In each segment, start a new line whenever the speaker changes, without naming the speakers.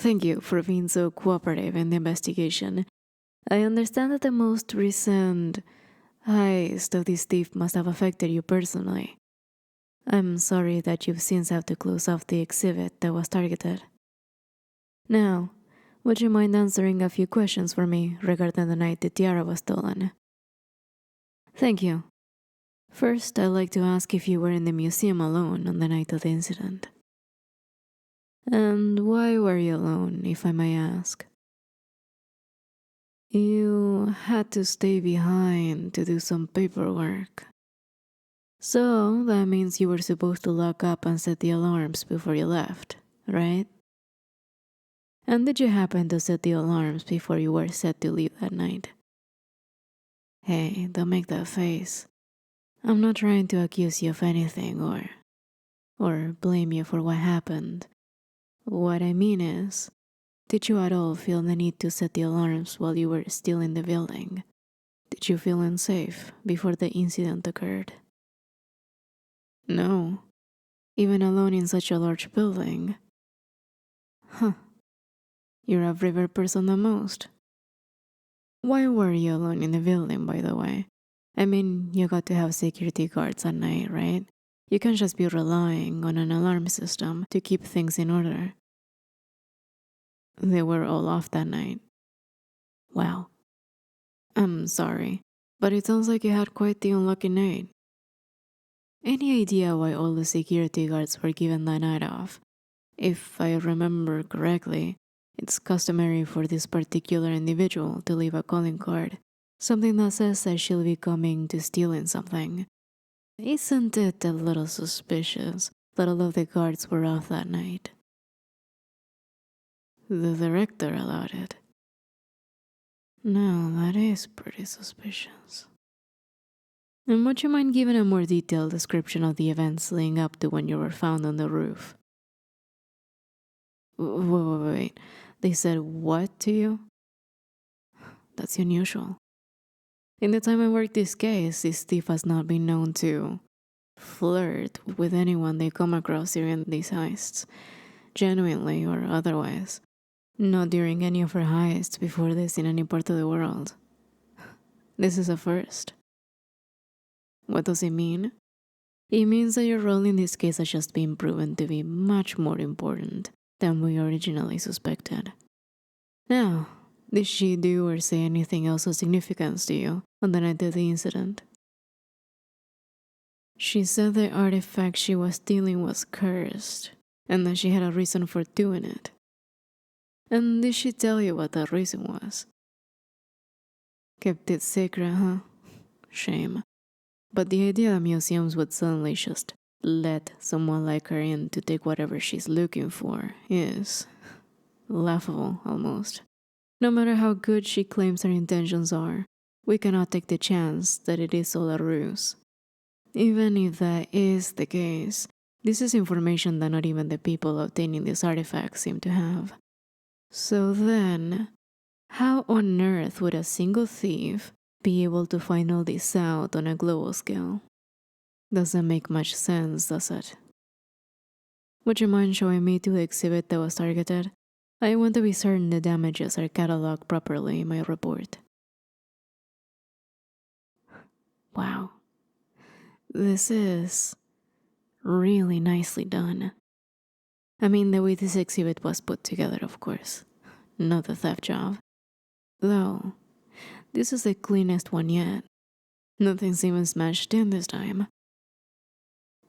Thank you for being so cooperative in the investigation. I understand that the most recent heist of this thief must have affected you personally. I'm sorry that you've since had to close off the exhibit that was targeted. Now, would you mind answering a few questions for me regarding the night the Tiara was stolen? Thank you. First, I'd like to ask if you were in the museum alone on the night of the incident. And why were you alone, if I may ask? You had to stay behind to do some paperwork. So, that means you were supposed to lock up and set the alarms before you left, right? And did you happen to set the alarms before you were set to leave that night? Hey, don't make that face. I'm not trying to accuse you of anything or blame you for what happened. What I mean is, did you at all feel the need to set the alarms while you were still in the building? Did you feel unsafe before the incident occurred? No, even alone in such a large building. Huh, you're a braver person than most. Why were you alone in the building, by the way? I mean, you got to have security guards at night, right? You can't just be relying on an alarm system to keep things in order. They were all off that night. Wow. I'm sorry, but it sounds like you had quite the unlucky night. Any idea why all the security guards were given that night off? If I remember correctly, it's customary for this particular individual to leave a calling card, something that says that she'll be coming to steal in something. Isn't it a little suspicious that all of the guards were off that night? The director allowed it. No, that is pretty suspicious. And would you mind giving a more detailed description of the events leading up to when you were found on the roof? Wait. They said what to you? That's unusual. In the time I worked this case, this thief has not been known to flirt with anyone they come across during these heists, genuinely or otherwise. Not during any of her heists before this in any part of the world. This is a first. What does it mean? It means that your role in this case has just been proven to be much more important than we originally suspected. Now, did she do or say anything else of significance to you on the night of the incident? She said the artifact she was stealing was cursed, and that she had a reason for doing it. And did she tell you what that reason was? Kept it secret, huh? Shame. But the idea that museums would suddenly just let someone like her in to take whatever she's looking for is laughable, almost. No matter how good she claims her intentions are, we cannot take the chance that it is all a ruse. Even if that is the case, this is information that not even the people obtaining this artifact seem to have. So then, how on earth would a single thief be able to find all this out on a global scale? Doesn't make much sense, does it? Would you mind showing me to the exhibit that was targeted? I want to be certain the damages are cataloged properly in my report. Wow. This is really nicely done. I mean, the way this exhibit was put together, of course. Not the theft job. Though, this is the cleanest one yet. Nothing's even smashed in this time.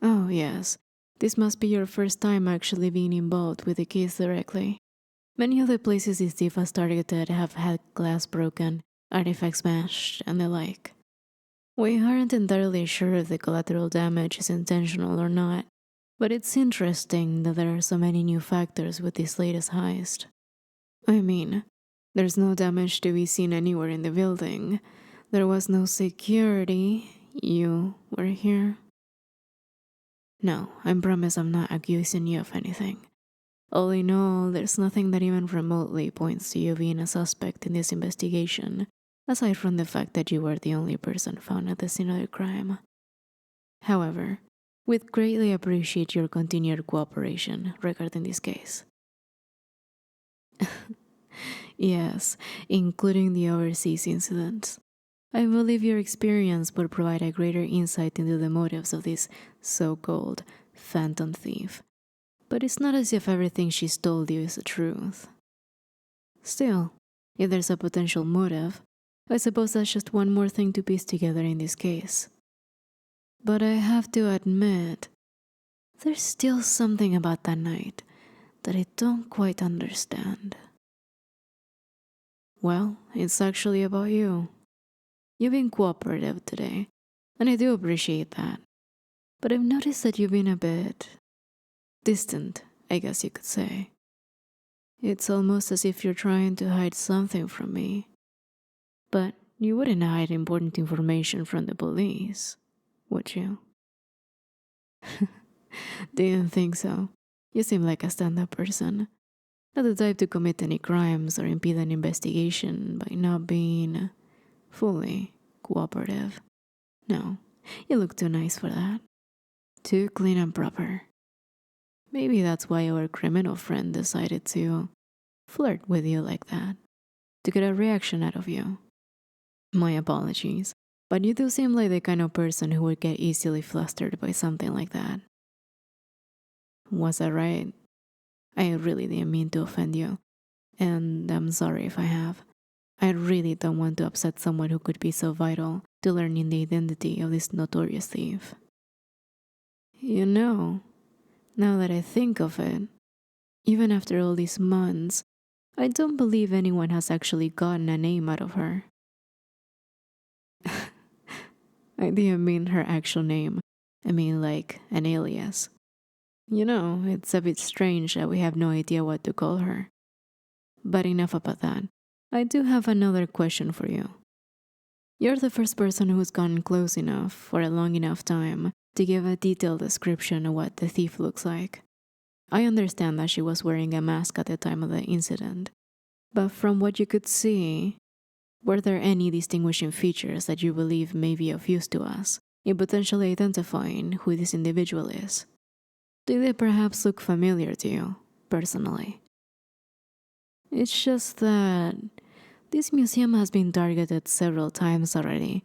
Oh yes, this must be your first time actually being involved with the case directly. Many of the places this thief has targeted have had glass broken, artifacts smashed, and the like. We aren't entirely sure if the collateral damage is intentional or not, but it's interesting that there are so many new factors with this latest heist. I mean, there's no damage to be seen anywhere in the building. There was no security. You were here. No, I promise I'm not accusing you of anything. All in all, there's nothing that even remotely points to you being a suspect in this investigation, aside from the fact that you were the only person found at the scene of the crime. However, we'd greatly appreciate your continued cooperation regarding this case. Yes, including the overseas incidents. I believe your experience would provide a greater insight into the motives of this so-called phantom thief. But it's not as if everything she's told you is the truth. Still, if there's a potential motive, I suppose that's just one more thing to piece together in this case. But I have to admit, there's still something about that night that I don't quite understand. Well, it's actually about you. You've been cooperative today, and I do appreciate that. But I've noticed that you've been a bit distant, I guess you could say. It's almost as if you're trying to hide something from me. But you wouldn't hide important information from the police, would you? Didn't think so. You seem like a stand-up person. Not the type to commit any crimes or impede an investigation by not being fully cooperative. No, you look too nice for that. Too clean and proper. Maybe that's why our criminal friend decided to flirt with you like that, to get a reaction out of you. My apologies, but you do seem like the kind of person who would get easily flustered by something like that. Was that right? I really didn't mean to offend you, and I'm sorry if I have. I really don't want to upset someone who could be so vital to learning the identity of this notorious thief. You know, now that I think of it, even after all these months, I don't believe anyone has actually gotten a name out of her. I didn't mean her actual name. I mean like an alias. You know, it's a bit strange that we have no idea what to call her. But enough about that. I do have another question for you. You're the first person who's gone close enough for a long enough time to give a detailed description of what the thief looks like. I understand that she was wearing a mask at the time of the incident, but from what you could see, were there any distinguishing features that you believe may be of use to us in potentially identifying who this individual is? Do they perhaps look familiar to you, personally? It's just that this museum has been targeted several times already,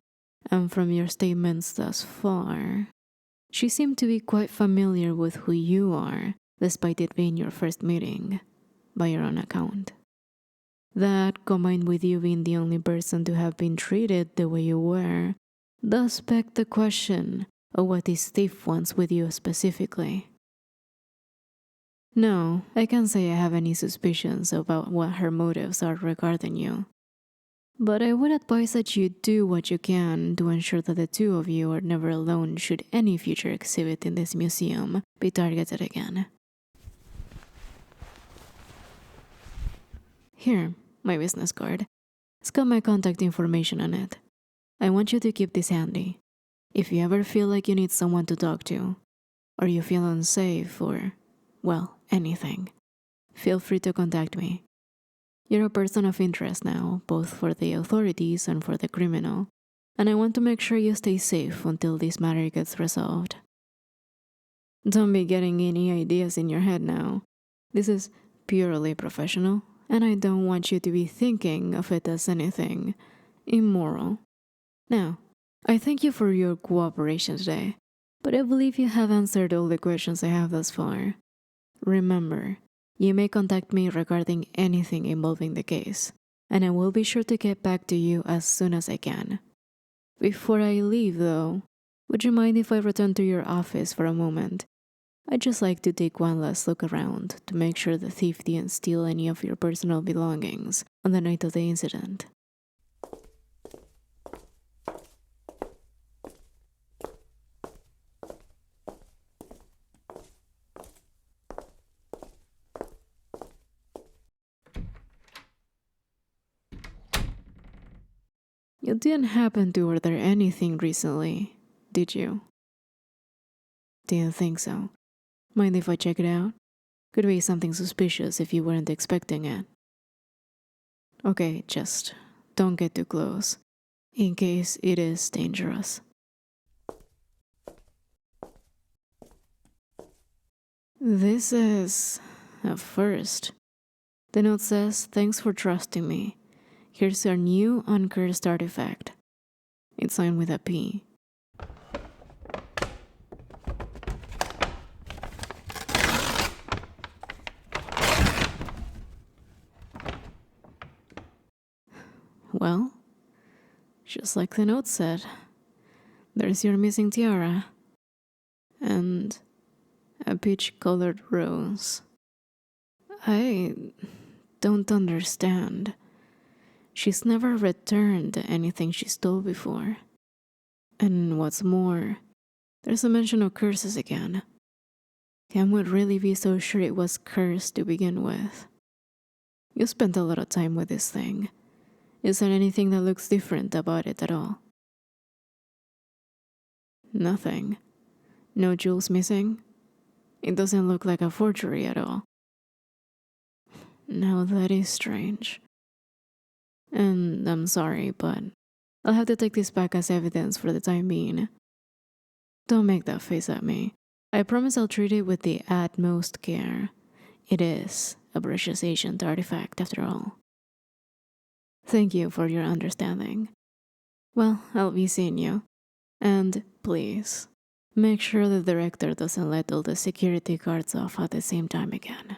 and from your statements thus far, she seemed to be quite familiar with who you are, despite it being your first meeting, by your own account. That, combined with you being the only person to have been treated the way you were, does beg the question of what this thief wants with you specifically. No, I can't say I have any suspicions about what her motives are regarding you. But I would advise that you do what you can to ensure that the two of you are never alone should any future exhibit in this museum be targeted again. Here, my business card. It's got my contact information on it. I want you to keep this handy. If you ever feel like you need someone to talk to, or you feel unsafe, or, well, anything, feel free to contact me. You're a person of interest now, both for the authorities and for the criminal, and I want to make sure you stay safe until this matter gets resolved. Don't be getting any ideas in your head now. This is purely professional, and I don't want you to be thinking of it as anything immoral. Now, I thank you for your cooperation today, but I believe you have answered all the questions I have thus far. Remember, you may contact me regarding anything involving the case, and I will be sure to get back to you as soon as I can. Before I leave, though, would you mind if I return to your office for a moment? I'd just like to take one last look around to make sure the thief didn't steal any of your personal belongings on the night of the incident. You didn't happen to order anything recently, did you? Didn't think so. Mind if I check it out? Could be something suspicious if you weren't expecting it. Okay, just don't get too close, in case it is dangerous. This is a first. The note says, "Thanks for trusting me. Here's our new uncursed artifact." It's signed with a P. Well, just like the note said, there's your missing tiara. And a peach-colored rose. I don't understand. She's never returned anything she stole before. And what's more, there's a mention of curses again. Cam would really be so sure it was cursed to begin with. You spent a lot of time with this thing. Is there anything that looks different about it at all? Nothing. No jewels missing? It doesn't look like a forgery at all. Now that is strange. And I'm sorry, but I'll have to take this back as evidence for the time being. Don't make that face at me. I promise I'll treat it with the utmost care. It is a precious ancient artifact after all. Thank you for your understanding. Well, I'll be seeing you. And please, make sure the director doesn't let all the security guards off at the same time again.